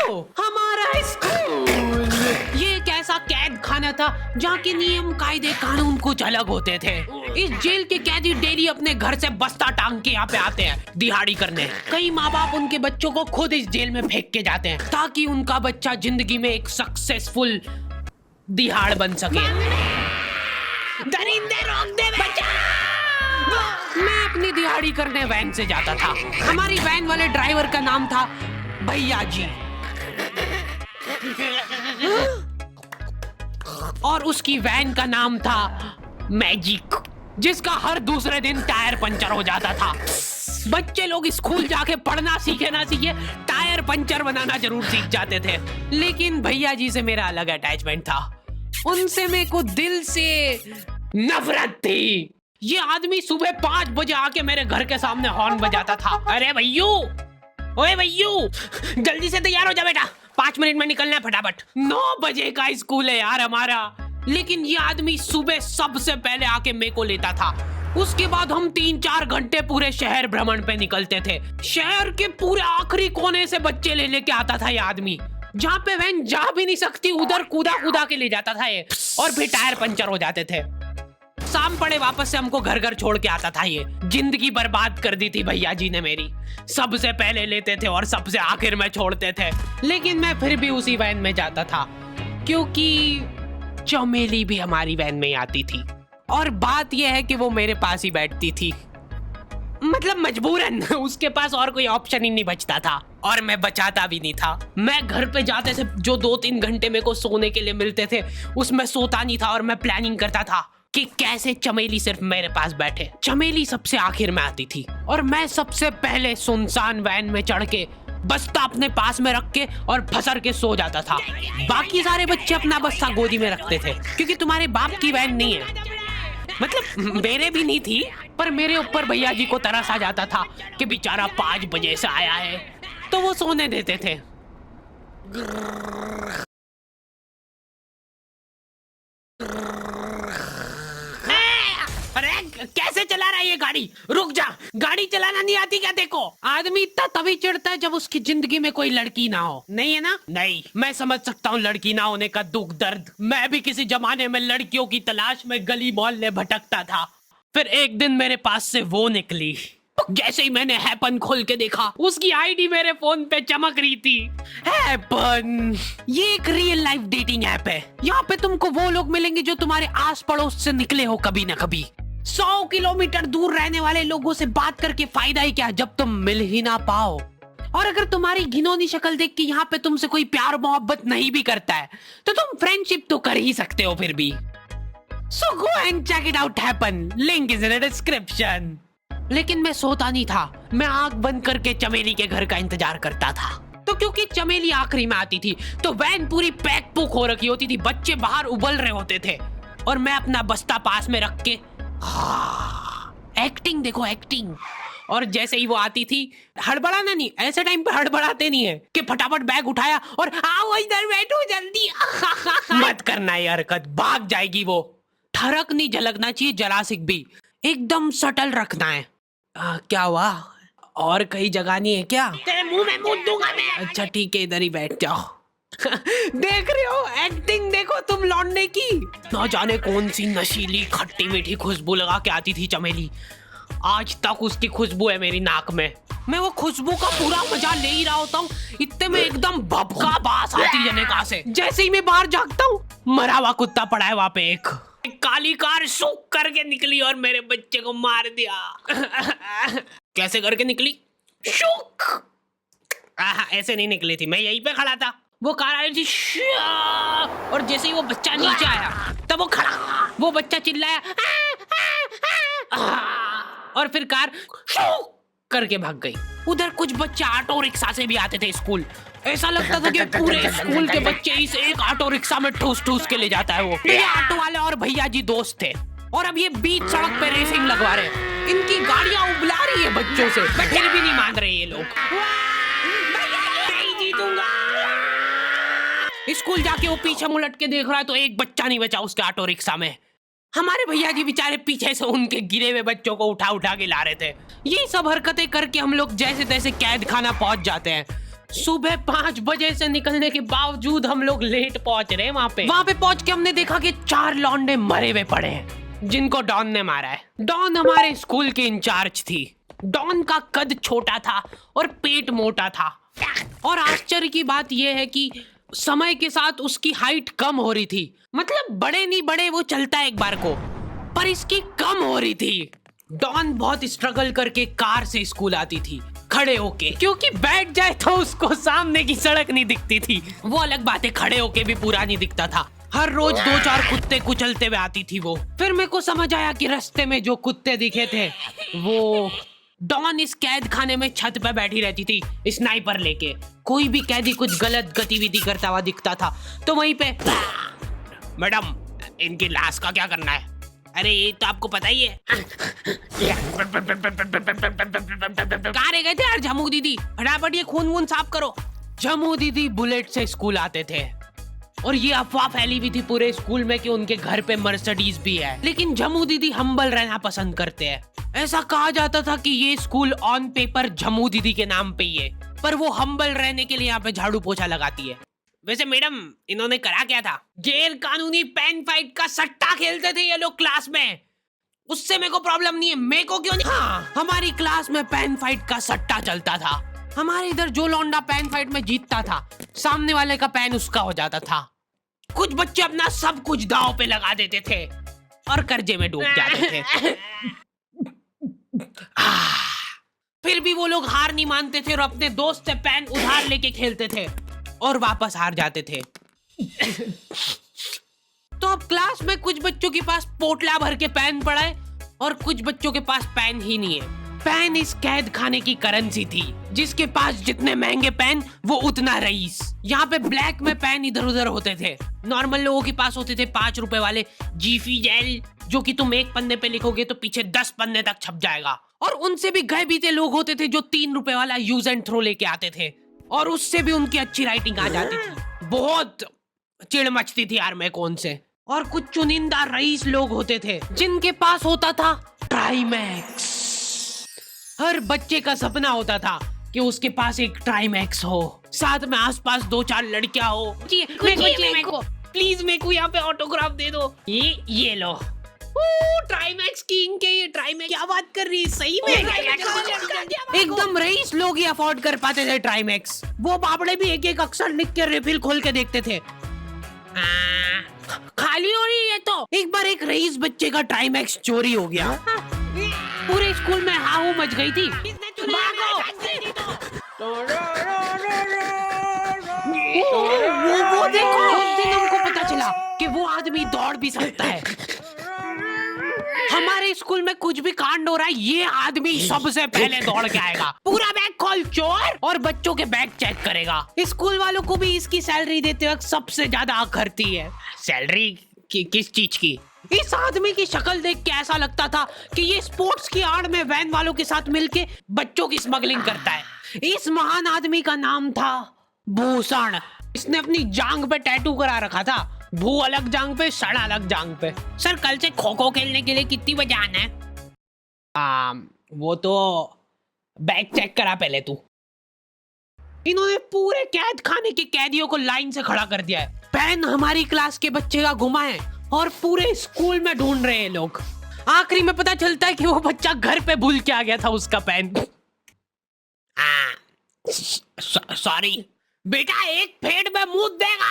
हमारा स्कूल ये एक ऐसा कैद खाना था जहाँ के नियम कायदे कानून कुछ अलग होते थे। इस जेल के कैदी डेली अपने घर से बस्ता टांग के यहाँ पे आते हैं दिहाड़ी करने। कई माँ बाप उनके बच्चों को खुद इस जेल में फेंक के जाते हैं ताकि उनका बच्चा जिंदगी में एक सक्सेसफुल दिहाड़ बन सके। दरिंदे रोक दे बच्चा। मैं अपनी दिहाड़ी करने वैन से जाता था। हमारी वैन वाले ड्राइवर का नाम था भैया जी और उसकी वैन का नाम था मैजिक, जिसका हर दूसरे दिन टायर पंचर हो जाता था। बच्चे लोग स्कूल जाके पढ़ना सीखे ना सीखे टायर पंचर बनाना जरूर सीख जाते थे। लेकिन भैया जी से मेरा अलग अटैचमेंट था। उनसे मेरे को दिल से नफरत थी। ये आदमी सुबह 5 बजे आके मेरे घर के सामने हॉर्न बजाता था। अरे भैयू, ओए भैयू, जल्दी से तैयार हो जा बेटा, 5 मिनट में निकलना है फटाफट। 9 बजे का स्कूल है यार हमारा। लेकिन ये आदमी सुबह सबसे पहले आके मेरे को लेता था। उसके बाद हम 3-4 घंटे पूरे शहर भ्रमण पे निकलते थे। शहर के पूरे आखिरी कोने से बच्चे ले लेके आता था ये आदमी। जहाँ पे वैन जा भी नहीं सकती उधर कूदा कूदा के ले जाता था ये, और फिर टायर पंचर हो जाते थे। शाम पड़े वापस से हमको घर घर छोड़ के आता था ये। जिंदगी बर्बाद कर दी थी भैया जी ने मेरी। सबसे पहले लेते थे और सबसे आखिर में छोड़ते थे। लेकिन मैं फिर भी उसी वैन में जाता था क्योंकि चमेली भी हमारी वैन में ही आती थी। और बात यह है कि वो मेरे पास ही बैठती थी, मतलब मजबूरन। उसके पास और कोई ऑप्शन ही नहीं बचता था और मैं बचाता भी नहीं था। मैं घर पे जाते से जो 2-3 घंटे मेरे को सोने के लिए मिलते थे उसमें सोता नहीं था और मैं प्लानिंग करता था कि कैसे चमेली सिर्फ मेरे पास बैठे। चमेली सबसे आखिर में आती थी और मैं सबसे पहले सुनसान वैन में चढ़ के बस्ता अपने पास में रख के और फसर के सो जाता था। बाकी सारे बच्चे अपना बस्ता गोदी में रखते थे क्योंकि तुम्हारे बाप की वैन नहीं है, मतलब मेरे भी नहीं थी। पर मेरे ऊपर भैया जी को तरस आ जाता था कि बेचारा 5 बजे से आया है, तो वो सोने देते थे। कैसे चला रहा है ये गाड़ी? रुक जा, गाड़ी चलाना नहीं आती क्या? देखो, आदमी इतना तभी चिढ़ता है जब उसकी जिंदगी में कोई लड़की ना हो। नहीं है ना? नहीं, मैं समझ सकता हूँ लड़की ना होने का दुख दर्द। मैं भी किसी जमाने में लड़कियों की तलाश में गली मोहल्ले भटकता था। फिर एक दिन मेरे पास से वो निकली। जैसे ही मैंने हैपन खोल के देखा उसकी आईडी मेरे फोन पे चमक रही थी। हैपन ये एक रियल लाइफ डेटिंग ऐप है। यहाँ पे तुमको वो लोग मिलेंगे जो तुम्हारे आस पड़ोस से निकले हो कभी ना कभी। 100 किलोमीटर दूर रहने वाले लोगों से बात करके फायदा ही क्या जब तुम मिल ही ना पाओ। और अगर तुम्हारी घिनौनी शक्ल देख के यहाँ पे तुमसे कोई प्यार मोहब्बत नहीं भी करता है तो तुम फ्रेंडशिप तो कर ही सकते हो फिर भी। So go and check it out happen. Link is in the description. लेकिन मैं सोता नहीं था। मैं आंख बंद करके चमेली के घर का इंतजार करता था। तो क्योंकि चमेली आखिरी में आती थी तो वैन पूरी पैक पुक हो रखी होती थी। बच्चे बाहर उबल रहे होते थे और मैं अपना बस्ता पास में रख के एक्टिंग देखो एक्टिंग। और जैसे ही वो आती थी, हड़बड़ाना नहीं, ऐसे टाइम पे हड़बड़ाते नहीं है कि फटाफट बैग उठाया और आओ इधर बैठो जल्दी। मत करना ये हरकत, भाग जाएगी वो। ठरक नहीं झलकना चाहिए जरा सिक भी, एकदम सटल रखना है। क्या हुआ? और कहीं जगह नहीं है क्या? तेरे मुंह में मूत दूंगा मैं। अच्छा ठीक है, इधर ही बैठ जाओ। देख रहे हो एक्टिंग देखो तुम लौंडे की। ना जाने कौन सी नशीली खट्टी मीठी खुशबू लगा के आती थी चमेली। आज तक उसकी खुशबू है मेरी नाक में। मैं वो खुशबू का पूरा मजा ले ही रहा होता हूँ, इतने में एकदम भभका बास आती है कहाँ से। जैसे ही मैं बाहर झांकता हूँ, मरा हुआ कुत्ता पड़ा है वहाँ पे। एक काली कार सूख करके निकली और मेरे बच्चे को मार दिया। कैसे करके निकली? शूक। ऐसे नहीं निकली थी, मैं यहीं पे खड़ा था। वो कार आई थी और जैसे ही वो बच्चा नीचे आया तब वो खड़ा, वो बच्चा चिल्लाया और फिर कार करके भाग गई। उधर कुछ बच्चे ऑटो रिक्शा से भी आते थे स्कूल। ऐसा लगता था कि पूरे स्कूल के बच्चे इस एक ऑटो रिक्शा में ठूस ठूस के ले जाता है वो। ये ऑटो वाले और भैया जी दोस्त थे और अब ये बीच सड़क पे रेसिंग लगवा रहे हैं। इनकी गाड़ियां उबला रही है बच्चों से, फिर भी नहीं मान रहे ये लोग। नहीं जीतूंगा। स्कूल जाके वो पीछे मुलट के देख रहा है तो एक बच्चा नहीं बचा उसके ऑटो रिक्शा में। हमारे भैया जी बेचारे पीछे से उनके गिरे हुए बच्चों को उठा उठा के ला रहे थे। ये सब हरकतें करके हम लोग जैसे तैसे कैद खाना पहुंच जाते हैं। सुबह 5 बजे से निकलने के बावजूद हम लोग लेट पहुंच रहे हैं वहाँ पे पहुंच के हमने देखा कि 4 लौंडे मरे हुए पड़े हैं जिनको डॉन ने मारा है। डॉन हमारे स्कूल की इंचार्ज थी। डॉन का कद छोटा था और पेट मोटा था और आश्चर्य की बात यह है कि समय के साथ उसकी हाइट कम हो रही थी। मतलब बड़े नहीं बड़े वो चलता है एक बार को, पर इसकी कम हो रही थी। डॉन बहुत स्ट्रगल करके कार से स्कूल आती थी खड़े होके, क्योंकि बैठ जाए तो उसको सामने की सड़क नहीं दिखती थी। वो अलग बात है, खड़े होके भी पूरा नहीं दिखता था। हर रोज 2-4 कुत्ते कुचलते हुए आती थी वो। फिर मेरे को समझ आया कि रास्ते में जो कुत्ते दिखे थे वो डॉन इस कैद खाने में छत पे बैठी रहती थी स्नाइपर लेके। कोई भी कैदी कुछ गलत गतिविधि करता हुआ दिखता था तो वहीं पे, मैडम इनकी लाश का क्या करना है? अरे ये तो आपको पता ही है। कहाँ रह गए थे यार झमू दीदी? फटाफट ये खून वून साफ करो। झमू दीदी बुलेट से स्कूल आते थे और ये अफवाह फैली हुई थी पूरे स्कूल में कि उनके घर पे मर्सिडीज भी है। लेकिन झमू दीदी हम्बल रहना पसंद करते हैं। ऐसा कहा जाता था कि ये स्कूल ऑन पेपर झमू दीदी के नाम पे ही है, पर वो हम्बल रहने के लिए यहाँ पे झाड़ू पोछा लगाती है। वैसे मैडम इन्होंने करा क्या था? गैर कानूनी पेन फाइट का सट्टा खेलते थे ये लोग क्लास में। उससे मेरे को प्रॉब्लम नहीं है, मेरे को क्यों नहीं? हाँ, हमारी क्लास में पेन फाइट का सट्टा चलता था। हमारे इधर जो लौंडा पेन फाइट में जीतता था सामने वाले का पेन उसका हो जाता था। कुछ बच्चे अपना सब कुछ दांव पे लगा देते थे और कर्जे में डूब जाते थे। फिर भी वो लोग हार नहीं मानते थे और अपने दोस्त से पेन उधार लेके खेलते थे और वापस हार जाते थे। तो अब क्लास में कुछ बच्चों के पास पोटला भर के पेन पड़ा है और कुछ बच्चों के पास पेन ही नहीं है। पेन इस कैद खाने की करेंसी थी। जिसके पास जितने महंगे पेन वो उतना रईस। यहाँ पे ब्लैक में पेन इधर उधर होते थे। नॉर्मल लोगों के पास होते थे 5 रुपए वाले जीफी जेल, जो कि तुम एक पन्ने पे लिखोगे तो पीछे 10 पन्ने तक छप जाएगा। और उनसे भी गए बीते लोग होते थे जो 3 रुपए वाला यूज एंड थ्रो लेके आते थे और उससे भी उनकी अच्छी राइटिंग आ जाती थी। बहुत चिढ़ मचती थी यार मेरे को उनसे। और कुछ चुनिंदा रईस लोग होते थे जिनके पास होता था ट्राईमैक्स। हर बच्चे का सपना होता था कि उसके पास एक ट्राईमैक्स हो, साथ में आसपास 2-4 लड़कियां हो। मेरे को प्लीज मेरे को यहाँ पे ऑटोग्राफ दे दो। ये लो ट्राईमैक्स किंग के। ये ट्राईमैक्स क्या बात कर रही है? सही में एकदम रईस लोग ही अफोर्ड कर पाते थे ट्राईमैक्स। वो बाबड़े भी एक एक अक्षर लिख के रिफिल खोल के देखते थे। खाली हो रही है तो एक बार एक रईस बच्चे का ट्राईमैक्स चोरी हो गया। पूरे स्कूल में हाहू मच गई थी। वो देखो, उस दिन हमको पता चला कि वो आदमी दौड़ भी सकता है। हमारे स्कूल में कुछ भी कांड हो रहा है ये आदमी सबसे पहले दौड़ के आएगा। पूरा बैग खोल चोर, और बच्चों के बैग चेक करेगा। स्कूल वालों को भी इसकी सैलरी देते वक्त सबसे ज्यादा आग करती है। सैलरी किस चीज की? इस आदमी की शक्ल देख के ऐसा लगता था कि ये स्पोर्ट्स की आड़ में वैन वालों के साथ मिलके बच्चों की स्मगलिंग करता है। इस महान आदमी का नाम था भूषण। इसने अपनी जांग पे टैटू करा रखा था, भू अलग जांग पे, सड़ अलग जांग पे। सर कल से खो खो खेलने के लिए कितनी बजे आना है? वो तो बैग चेक करा पहले तू। इन्होंने पूरे कैद खाने के कैदियों को लाइन से खड़ा कर दिया है। पेन हमारी क्लास के बच्चे का गुमा है और पूरे स्कूल में ढूंढ रहे हैं लोग। आखिरी में पता चलता है कि वो बच्चा घर पे भूल के आ गया था उसका पेन। सॉरी बेटा, एक फेड में मुंह देगा।